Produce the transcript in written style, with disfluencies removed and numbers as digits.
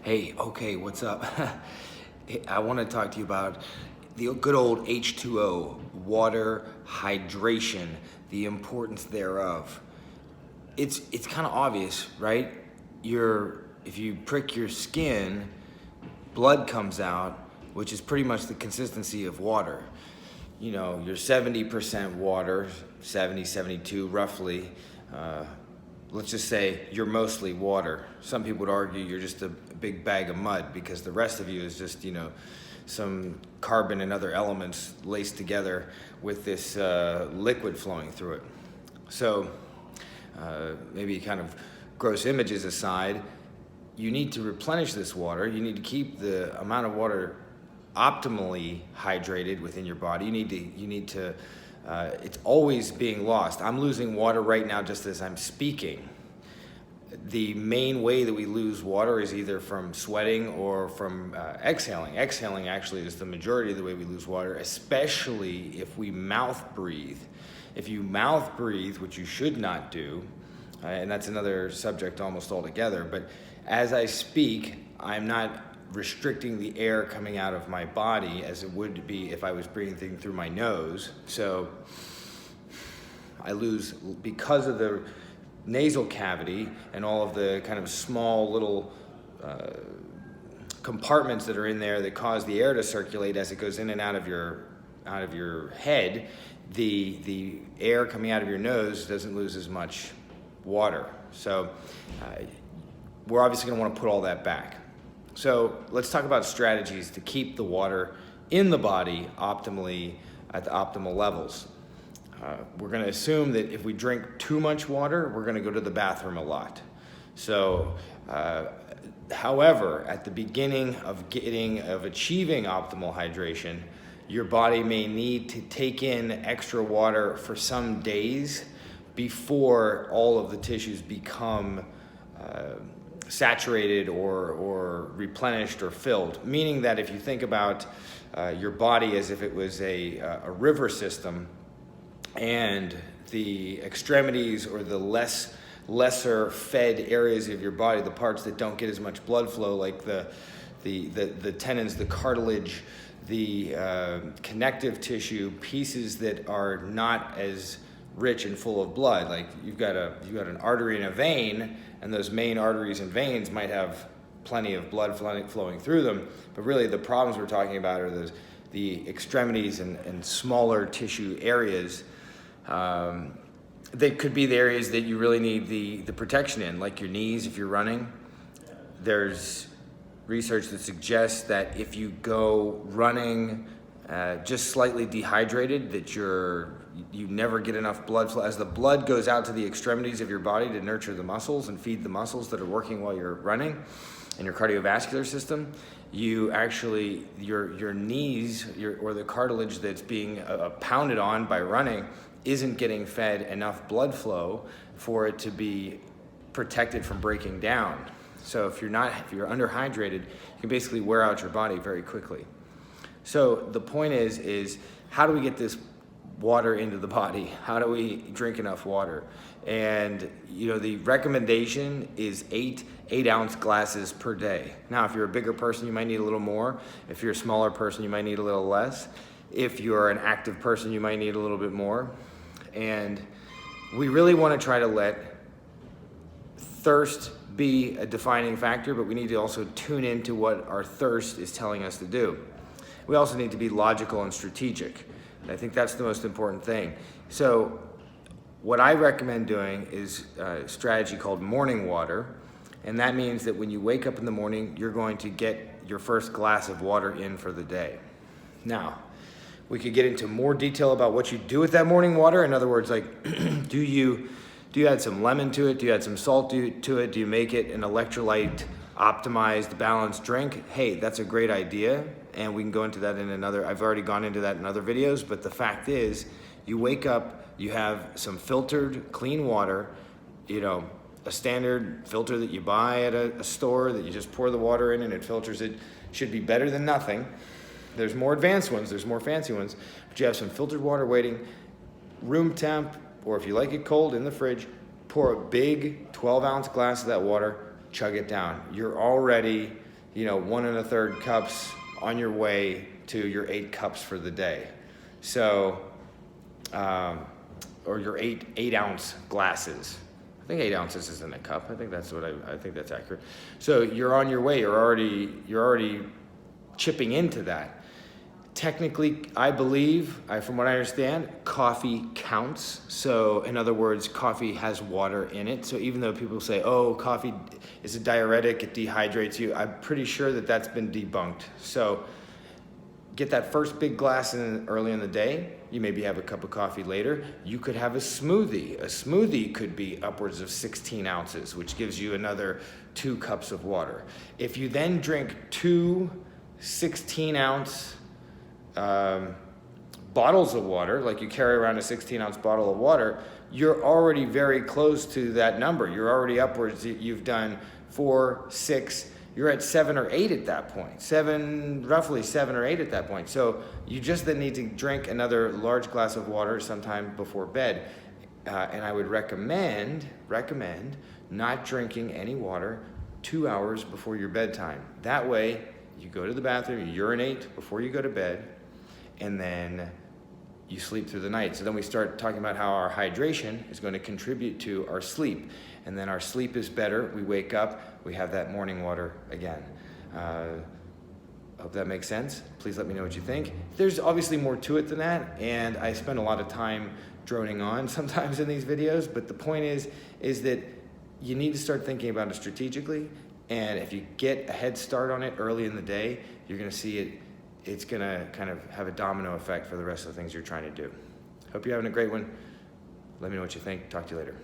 Hey, okay, what's up? I want to talk to you about the good old H2O, water hydration, the importance thereof. It's kind of obvious, right? If you prick your skin, blood comes out, which is pretty much the consistency of water. You know, you're 70% water, 70, 72 roughly. Let's just say you're mostly water. Some people would argue you're just a big bag of mud because the rest of you is just, some carbon and other elements laced together with this liquid flowing through it. So maybe kind of gross images aside, you need to replenish this water. You need to keep the amount of water optimally hydrated within your body. You need to it's always being lost. I'm losing water right now just as I'm speaking. The main way that we lose water is either from sweating or from exhaling. Exhaling actually is the majority of the way we lose water, especially if we mouth breathe. If you mouth breathe, which you should not do, and that's another subject almost altogether, but as I speak, I'm not restricting the air coming out of my body as it would be if I was breathing through my nose. So I lose, because of the nasal cavity and all of the kind of small little compartments that are in there that cause the air to circulate as it goes in and out of your head, the air coming out of your nose doesn't lose as much water. So we're obviously going to want to put all that back. So let's talk about strategies to keep the water in the body optimally at the optimal levels. We're going to assume that if we drink too much water, we're going to go to the bathroom a lot. So, however, at the beginning of achieving optimal hydration, your body may need to take in extra water for some days before all of the tissues become saturated or replenished or filled. Meaning that if you think about your body as if it was a river system, and the extremities or the lesser fed areas of your body, the parts that don't get as much blood flow, like the tendons, the cartilage, the connective tissue, pieces that are not as rich and full of blood. Like you've got an artery and a vein, and those main arteries and veins might have plenty of blood flowing through them, but really the problems we're talking about are the extremities and smaller tissue areas. They could be the areas that you really need the protection in, like your knees if you're running. There's research that suggests that if you go running just slightly dehydrated, that you never get enough blood flow. As the blood goes out to the extremities of your body to nurture the muscles and feed the muscles that are working while you're running and your cardiovascular system, you actually, your knees or the cartilage that's being pounded on by running isn't getting fed enough blood flow for it to be protected from breaking down. So if you're underhydrated, you can basically wear out your body very quickly. So the point is how do we get this water into the body? How do we drink enough water? And the recommendation is 8-ounce glasses per day. Now, if you're a bigger person, you might need a little more. If you're a smaller person, you might need a little less. If you're an active person, you might need a little bit more. And we really want to try to let thirst be a defining factor, but we need to also tune into what our thirst is telling us to do. We also need to be logical and strategic. And I think that's the most important thing. So what I recommend doing is a strategy called morning water. And that means that when you wake up in the morning, you're going to get your first glass of water in for the day. Now, we could get into more detail about what you do with that morning water. In other words, like, do you add some lemon to it? Do you add some salt to it? Do you make it an electrolyte optimized, balanced drink? Hey, that's a great idea. And we can go into that I've already gone into that in other videos, but the fact is, you wake up, you have some filtered, clean water, a standard filter that you buy at a store that you just pour the water in and it filters it. Should be better than nothing. There's more advanced ones, there's more fancy ones, but you have some filtered water waiting, room temp, or if you like it cold, in the fridge, pour a big 12-ounce glass of that water, chug it down. You're already 1 1/3 cups on your way to your 8 cups for the day. So, or your 8-ounce glasses. I think 8 ounces is in a cup. I think that's I think that's accurate. So you're on your way. You're already chipping into that. Technically, I believe, from what I understand, coffee counts. So in other words, coffee has water in it. So even though people say, oh, coffee is a diuretic, it dehydrates you, I'm pretty sure that that's been debunked. So get that first big glass early in the day. You maybe have a cup of coffee later. You could have a smoothie. A smoothie could be upwards of 16 ounces, which gives you another 2 cups of water. If you then drink 2 16-ounce bottles of water, like you carry around a 16-ounce bottle of water, you're already very close to that number. You're already upwards. You've done 4, 6, you're at 7 or 8 at that point. Roughly 7 or 8 at that point. So you just then need to drink another large glass of water sometime before bed. And I would recommend not drinking any water 2 hours before your bedtime. That way, you go to the bathroom, you urinate before you go to bed, and then you sleep through the night. So then we start talking about how our hydration is going to contribute to our sleep. And then our sleep is better. We wake up, we have that morning water again. Hope that makes sense. Please let me know what you think. There's obviously more to it than that, and I spend a lot of time droning on sometimes in these videos, but the point is that you need to start thinking about it strategically, and if you get a head start on it early in the day, you're gonna see it's gonna kind of have a domino effect for the rest of the things you're trying to do. Hope you're having a great one. Let me know what you think. Talk to you later.